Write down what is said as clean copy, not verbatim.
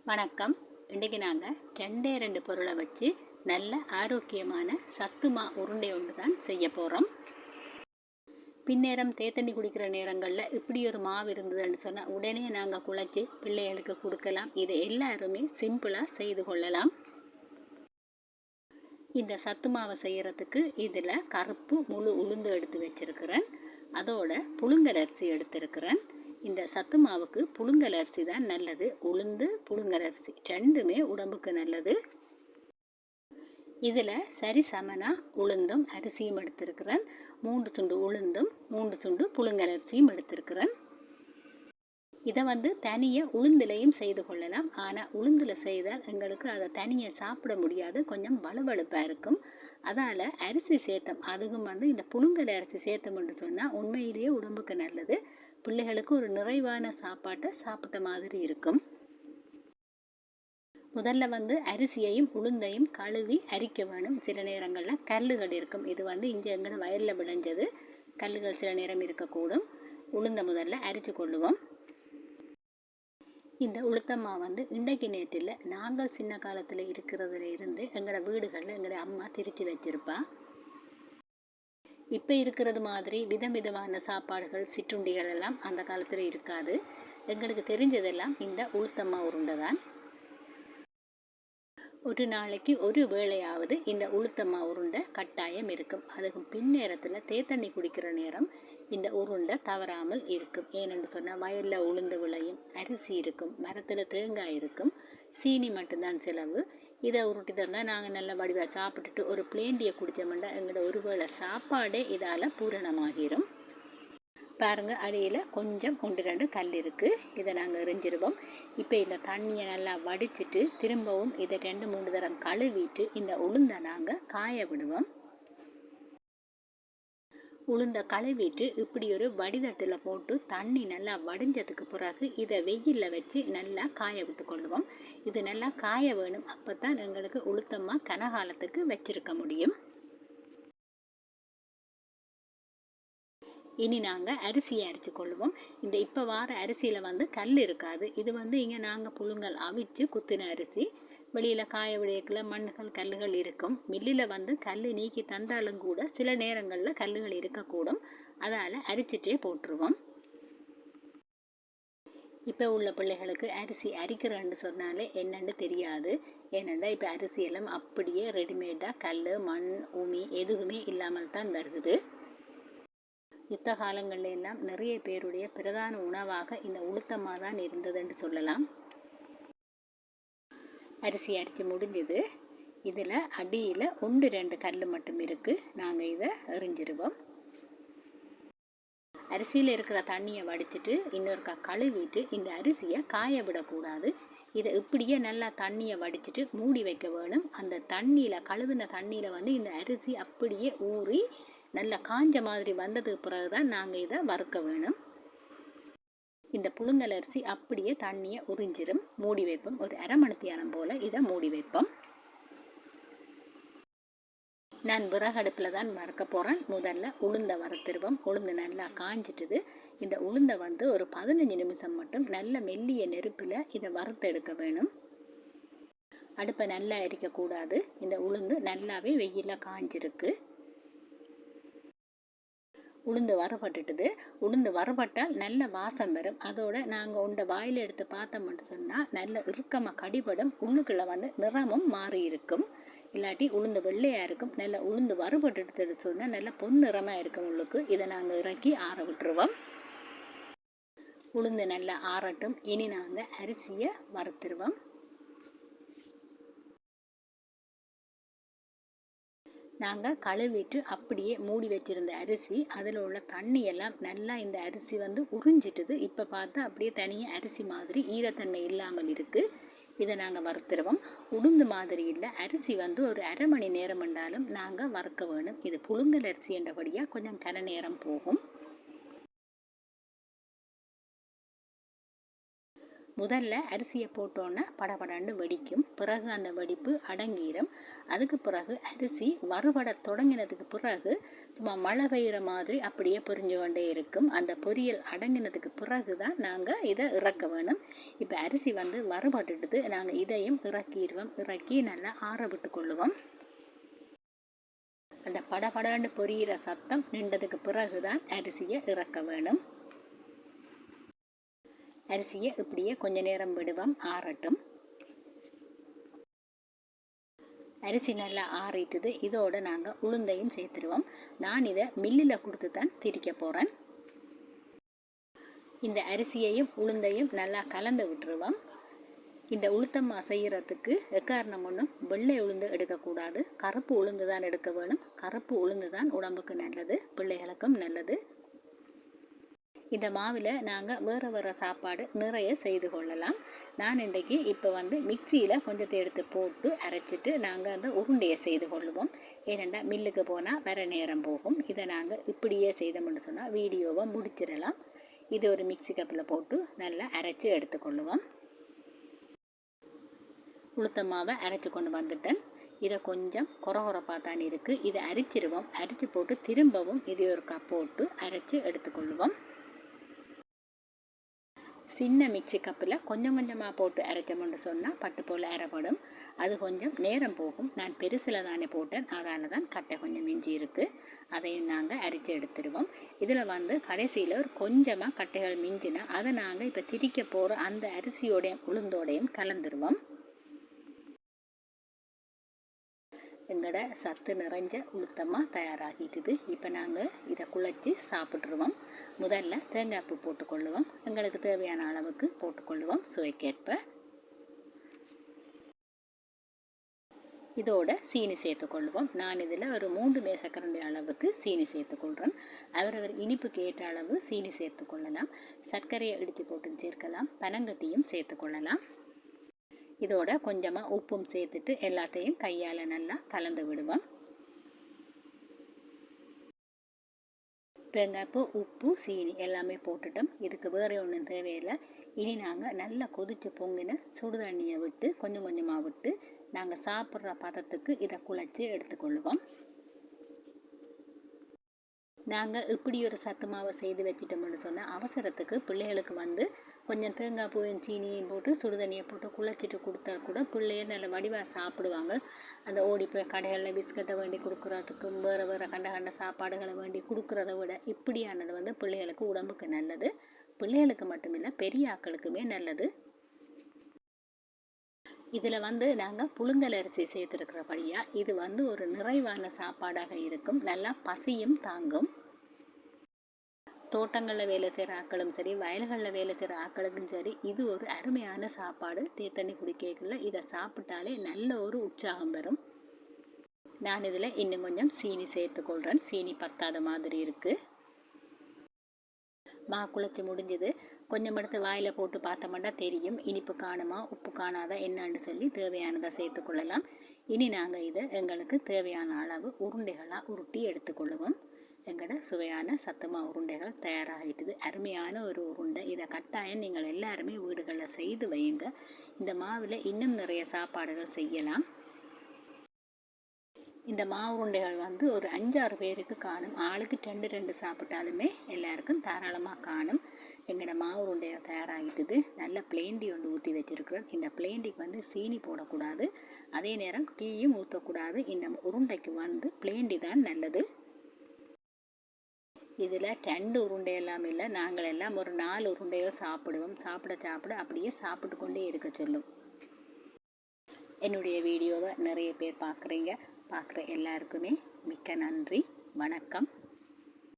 வணக்கம். இன்றைக்கு நாங்கள் ரெண்டு பொருளை வச்சு நல்ல ஆரோக்கியமான சத்துமா உருண்டை ஒன்று தான் செய்ய போகிறோம். பின்னேரம் தேத்தண்ணி குடிக்கிற நேரங்களில் இப்படி ஒரு மாவு இருந்ததுன்னு சொன்னால் உடனே நாங்கள் குழைச்சி பிள்ளைகளுக்கு கொடுக்கலாம். இதை எல்லாருமே சிம்பிளாக செய்து கொள்ளலாம். இந்த சத்து மாவை செய்கிறதுக்கு இதில் கருப்பு முழு உளுந்து எடுத்து வச்சிருக்கிறேன். அதோட புழுங்கல் அரிசி எடுத்திருக்கிறேன். இந்த சத்து மாவுக்கு புழுங்கல் அரிசி தான் நல்லது. உளுந்து புழுங்கல் அரிசி ரெண்டுமே உடம்புக்கு நல்லது. இதில் சரி சமனாக உளுந்தும் அரிசியும் எடுத்திருக்கிறேன். 3 சுண்டு உளுந்தும் 3 சுண்டு புழுங்கல் அரிசியும் எடுத்திருக்கிறேன். இதை தனியாக உளுந்துலையும் செய்து கொள்ளலாம். ஆனால் உளுந்தில் செய்தால் எங்களுக்கு அதை தனியாக சாப்பிட முடியாது, கொஞ்சம் வலுவழுப்பாக இருக்கும். அதால் அரிசி சேர்த்தம், அதுவும் இந்த புழுங்கல் அரிசி சேர்த்தோம்னு சொன்னால் உண்மையிலேயே உடம்புக்கு நல்லது. பிள்ளைகளுக்கு ஒரு நிறைவான சாப்பாட்டை சாப்பிட்ட மாதிரி இருக்கும். முதல்ல அரிசியையும் உளுந்தையும் கழுவி அரிக்க வேணும். சில நேரங்களில் கல்லுகள் இருக்கும். இது இங்கே எங்களை வயலில் விளைஞ்சது. கல்லுகள் சில நேரம் இருக்கக்கூடும். உளுந்தை முதல்ல அரிச்சு கொள்ளுவோம். இந்த உளுத்தம்மா இன்றைக்கு நேற்றில் நாங்கள் சின்ன காலத்தில் இருக்கிறதுல இருந்து எங்களோட வீடுகளில் எங்களோட அம்மா திரிச்சு வச்சிருப்பா. இப்போ இருக்கிறது மாதிரி விதவிதமான சாப்பாடுகள் சிற்றுண்டிகள் எல்லாம் அந்த காலத்தில் இருக்காது. எங்களுக்கு தெரிஞ்சதெல்லாம் இந்த உளுத்தம்மா உருண்டை தான். ஒரு நாளைக்கு ஒரு வேளையாவது இந்த உளுத்தம்மா உருண்டை கட்டாயம் இருக்கும். அதுக்கு பின்னேரத்தில் தேத்தண்ணி குடிக்கிற நேரம் இந்த உருண்டை தவறாமல் இருக்கும். ஏனென்று சொன்னால் வயலில் உளுந்து விளையும், அரிசி இருக்கும், மரத்தில் தேங்காய் இருக்கும், சீனி மட்டும்தான் செலவு. இதை உருட்டி தந்தால் நாங்கள் நல்ல வடிவாக சாப்பிட்டுட்டு ஒரு பிளேண்டியை குடித்தோம்னா எங்களோட ஒரு வேளை சாப்பாடே இதால் பூரணமாகிரும். பாருங்கள், அடியில் கொஞ்சம் 1-2 கல் இருக்குது. இதை நாங்கள் எரிஞ்சிருவோம். இப்போ இந்த தண்ணியை நல்லா வடிச்சிட்டு திரும்பவும் இதை 2-3 தரம் கழுவிட்டு இந்த உளுந்தை நாங்கள் காய விடுவோம். உளுந்தை கழுவிட்டு இப்படி ஒரு வடிதட்டில் போட்டு தண்ணி நல்லா வடிஞ்சதுக்கு பிறகு இதை வெயிலில் வச்சு நல்லா காய விட்டு கொள்ளுவோம். இது நல்லா காய வேணும். அப்போ தான் எங்களுக்கு உளுத்தமாக கனகாலத்துக்கு வச்சிருக்க முடியும். இனி நாங்கள் அரிசியை அரிச்சு கொள்ளுவோம். இந்த இப்போ வார அரிசியில் கல் இருக்காது. இது இங்கே நாங்கள் புழுங்கல் அவிச்சு குத்தின அரிசி. வெளியில் காய விடையக்குள்ள மண்ணுகள் கல்லுகள் இருக்கும். மில்லில் கல் நீக்கி தந்தாலும் கூட சில நேரங்களில் கல்லுகள் இருக்கக்கூடும். அதால் அரிச்சிட்டே போட்டுருவோம். இப்போ உள்ள பிள்ளைகளுக்கு அரிசி அரிக்கிறேன்னு சொன்னாலே என்னென்னு தெரியாது. ஏனென்றால் இப்போ அரிசியெல்லாம் அப்படியே ரெடிமேடாக கல் மண் உமி எதுவுமே இல்லாமல் தான் வருது. யுத்த காலங்களில் எல்லாம் நிறைய பேருடைய பிரதான உணவாக இந்த உளுத்தமாக தான் இருந்ததுன்னு சொல்லலாம். அரிசி அரிச்சு முடிஞ்சது. இதில் அடியில் 1-2 கல் மட்டும் இருக்குது. நாங்கள் இதை எரிஞ்சிருவோம். அரிசியில் இருக்கிற தண்ணியை வடிச்சிட்டு இன்னொருக்கா கழுவிட்டு இந்த அரிசியை காய விடக்கூடாது. இதை இப்படியே நல்லா தண்ணியை வடிச்சிட்டு மூடி வைக்க வேணும். அந்த தண்ணியில் கழுவின தண்ணியில் இந்த அரிசி அப்படியே ஊறி நல்லா காஞ்ச மாதிரி வந்ததுக்கு பிறகு தான் நாங்கள் இதை வறுக்க வேணும். இந்த புழுங்கல் அரிசி அப்படியே தண்ணியை உறிஞ்சிரும். மூடி வைப்போம். ஒரு அரை மணித்தியானம் போல் இதை மூடி வைப்போம். நான் விறகடுப்பில் தான் வறுக்க போகிறேன். முதல்ல உளுந்தை வறுத்துருவோம். உளுந்து நல்லா காஞ்சிட்டுது. இந்த உளுந்தை ஒரு 15 நிமிஷம் மட்டும் நல்ல மெல்லிய நெருப்பில் இதை வறுத்து எடுக்க வேணும். அடுப்பை நல்லா எரிக்கக்கூடாது. இந்த உளுந்து நல்லாவே வெயிலில் காஞ்சிருக்கு. உளுந்து வறுபட்டுட்டுது. உளுந்து வறுபட்டால் நல்ல வாசம் வரும். அதோட நாங்கள் உண்ட வாயில் எடுத்து பார்த்தோம்னு சொன்னால் நல்ல இறுக்கமாக கடிபடும். உள்ளுக்குள்ளே நிறமும் மாறி இருக்கும். இல்லாட்டி உளுந்து வெள்ளையாக இருக்கும். நல்ல உளுந்து வறுபட்டுட்டு சொன்னால் நல்ல பொன்னிறமாக இருக்கும் உள்ளுக்கு. இதை நாங்கள் இறக்கி ஆற விட்டுருவோம். உளுந்து நல்லா ஆறட்டும். இனி நாங்கள் அரிசியை வறுத்துருவோம். நாங்கள் கழுவிட்டு அப்படியே மூடி வச்சுருந்த அரிசி அதில் உள்ள தண்ணியெல்லாம் நல்லா இந்த அரிசி உறிஞ்சிட்டுது. இப்போ பார்த்தா அப்படியே தனியாக அரிசி மாதிரி ஈரத்தன்மை இல்லாமல் இருக்குது. இதை நாங்கள் வறுத்துருவோம். உளுந்து மாதிரி இல்லை. அரிசி ஒரு அரை மணி நேரம் என்றாலும் நாங்கள் வறுக்க வேணும். இது புழுங்கல் அரிசி என்றபடியாக கொஞ்சம் கன நேரம் போகும். முதல்ல அரிசியை போட்டோன்னே படபடன்னு வெடிக்கும். பிறகு அந்த வெடிப்பு அடங்கிடும். அதுக்கு பிறகு அரிசி வறுபட தொடங்கினதுக்கு பிறகு சும்மா மழை பெய்கிற மாதிரி அப்படியே பொரிஞ்சு கொண்டே இருக்கும். அந்த பொரியல் அடங்கினதுக்கு பிறகு தான் நாங்கள் இதை இறக்க வேணும். இப்போ அரிசி வந்து வறுபட்டுட்டு நாங்கள் இதையும் இறக்கிடுவோம். இறக்கி நல்லா ஆற விட்டு கொள்ளுவோம். அந்த படபடன்னு பொரியிற சத்தம் நின்றதுக்கு பிறகு தான் அரிசியை இறக்க வேணும். அரிசியை இப்படியே கொஞ்ச நேரம் விடுவோம், ஆறட்டும். அரிசி நல்லா ஆறிட்டுது. இதோடு நாங்கள் உளுந்தையும் சேர்த்துருவோம். நான் இதை மில்லில் கொடுத்து தான் திரிக்க போகிறேன். இந்த அரிசியையும் உளுந்தையும் நல்லா கலந்து விட்டுருவோம். இந்த உளுத்தம்மா செய்கிறதுக்கு எக்காரணம் ஒன்றும் வெள்ளை உளுந்து எடுக்கக்கூடாது, கருப்பு உளுந்து தான் எடுக்க வேணும். கருப்பு உளுந்து தான் உடம்புக்கு நல்லது, பிள்ளைகளுக்கும் நல்லது. இந்த மாவில் நாங்கள் வேறு வேறு சாப்பாடு நிறைய செய்து கொள்ளலாம். நான் இன்றைக்கு இப்போ வந்து மிக்சியில் கொஞ்சத்தை எடுத்து போட்டு அரைச்சிட்டு நாங்கள் அந்த உருண்டையை செய்து கொள்ளுவோம். ஏனெண்டா மில்லுக்கு போனால் வேறு நேரம் போகும். இதை நாங்கள் இப்படியே செய்தோம்னு சொன்னால் வீடியோவை முடிச்சிடலாம். இது ஒரு மிக்சி கப்பில் போட்டு நல்லா அரைச்சி எடுத்துக்கொள்ளுவோம். உளுத்த மாவை அரைச்சி கொண்டு வந்துட்டேன். இதை கொஞ்சம் குறகுறப்பாக தான் இருக்குது. இதை அரிச்சிடுவோம். அரிச்சு போட்டு திரும்பவும் இதை ஒரு கப் போட்டு அரைச்சி எடுத்துக்கொள்ளுவோம். சின்ன மிக்சி கப்பில் கொஞ்சம் கொஞ்சமாக போட்டு அரைச்சோம்னு சொன்னால் பட்டு போல் அரைப்படும். அது கொஞ்சம் நேரம் போகும். நான் பெருசில் தானே போட்டேன், அதனால தான் கட்டை கொஞ்சம் மிஞ்சி இருக்குது. அதையும் நாங்கள் அரைச்சி எடுத்துடுவோம். இதில் வந்து கடைசியில் ஒரு கொஞ்சமாக கட்டைகள் மிஞ்சினா அதை நாங்கள் இப்போ திரிக்க போகிற அந்த அரிசியோடையும் உளுந்தோடையும் கலந்துருவோம். எங்களோட சத்து நிறைஞ்ச உளுத்தமாக தயாராகிட்டுது. இப்போ நாங்கள் இதை குழச்சி சாப்பிட்ருவோம். முதல்ல தேங்காய் பூ போட்டுக்கொள்ளுவோம். எங்களுக்கு தேவையான அளவுக்கு போட்டுக்கொள்ளுவோம் சுவைக்கேற்ப. இதோட சீனி சேர்த்துக்கொள்ளுவோம். நான் இதில் ஒரு 3 மேசக்கரண்டி அளவுக்கு சீனி சேர்த்துக்கொள்கிறேன். அவரவர் இனிப்புக்கு ஏற்ற அளவு சீனி சேர்த்துக்கொள்ளலாம். சர்க்கரையை இடித்து போட்டு சேர்க்கலாம். பனங்கட்டியும் சேர்த்துக்கொள்ளலாம். இதோட கொஞ்சமாக உப்பும் சேர்த்துட்டு எல்லாத்தையும் கையால் நல்லா கலந்து விடுவோம். தேங்காய்ப்பு, உப்பு, சீனி எல்லாமே போட்டுட்டோம். இதுக்கு வேறு ஒன்றும் தேவையில்லை. இனி நாங்கள் நல்லா கொதித்து பொங்கின சுடு தண்ணியை விட்டு கொஞ்சம் கொஞ்சமாக விட்டு நாங்கள் சாப்பிட்ற பதத்துக்கு இதை குழச்சி எடுத்துக்கொள்ளுவோம். நாங்கள் இப்படி ஒரு சத்து மாவை செய்து வச்சிட்டோம்னு சொன்னால் அவசரத்துக்கு பிள்ளைகளுக்கு வந்து கொஞ்சம் தேங்காய் பூவும் சீனியும் போட்டு சுடுதண்ணியை போட்டு குழச்சிட்டு கொடுத்தா கூட பிள்ளைய நல்ல வடிவாக சாப்பிடுவாங்க. அந்த ஓடி போய் கடைகளில் பிஸ்கட்டை வேண்டி கொடுக்குறதுக்கு வேறு வேறு கண்ட சாப்பாடுகளை வேண்டி கொடுக்குறத விட இப்படியானது வந்து பிள்ளைகளுக்கு உடம்புக்கு நல்லது. பிள்ளைகளுக்கு மட்டுமில்லை, பெரிய ஆக்களுக்குமே நல்லது. இதில் வந்து நாங்கள் புழுங்கல் அரிசி சேர்த்துருக்கிறபடியாக இது வந்து ஒரு நிறைவான சாப்பாடாக இருக்கும். நல்லா பசியும் தாங்கும். தோட்டங்களில் வேலை செய்கிற ஆக்களும் சரி, வயல்களில் வேலை செய்கிற ஆக்களுக்கும் சரி, இது ஒரு அருமையான சாப்பாடு. தண்ணி குடிக்கல இதை சாப்பிட்டாலே நல்ல ஒரு உற்சாகம் வரும். நான் இதில் இன்னும் கொஞ்சம் சீனி சேர்த்துக்கொள்கிறேன். சீனி பத்தாத மாதிரி இருக்குது. மா குழச்சி முடிஞ்சது. கொஞ்சம் எடுத்து வாயில் போட்டு பார்த்தோம்னா தெரியும் இனிப்பு காணுமா உப்பு காணாதா என்னன்னு சொல்லி தேவையானதை சேர்த்துக்கொள்ளலாம். இனி நாங்கள் இதை எங்களுக்கு தேவையான அளவு உருண்டைகளாக உருட்டி எடுத்துக்கொள்ளுவோம். எங்களோட சுவையான சத்துமா உருண்டைகள் தயாராகிட்டுது. அருமையான ஒரு உருண்டை. இதை கட்டாயம் நீங்கள் எல்லாருமே வீடுகளில் செய்து வையுங்க. இந்த மாவில் இன்னும் நிறைய சாப்பாடுகள் செய்யலாம். இந்த மாவு உருண்டைகள் வந்து ஒரு 5-6 பேருக்கு காணும். ஆளுக்கு 2 சாப்பிட்டாலுமே எல்லாருக்கும் தாராளமாக காணும். எங்களோட மாவு உருண்டையை தயாராகிட்டுது. நல்ல பிளேண்டி ஒன்று ஊற்றி வச்சுருக்குறோம். இந்த பிளேண்டிக்கு வந்து சீனி போடக்கூடாது, அதே நேரம் டீயும் ஊற்றக்கூடாது. இந்த உருண்டைக்கு வந்து பிளேண்டி தான் நல்லது. இதில் 2 உருண்டை எல்லாம் இல்லை, நாங்கள் எல்லாம் ஒரு 4 உருண்டைகள் சாப்பிடுவோம். சாப்பிட அப்படியே சாப்பிட்டு கொண்டே இருக்க சொல்லும். என்னுடைய வீடியோவை நிறைய பேர் பார்க்குற எல்லாருக்குமே மிக்க நன்றி. வணக்கம்.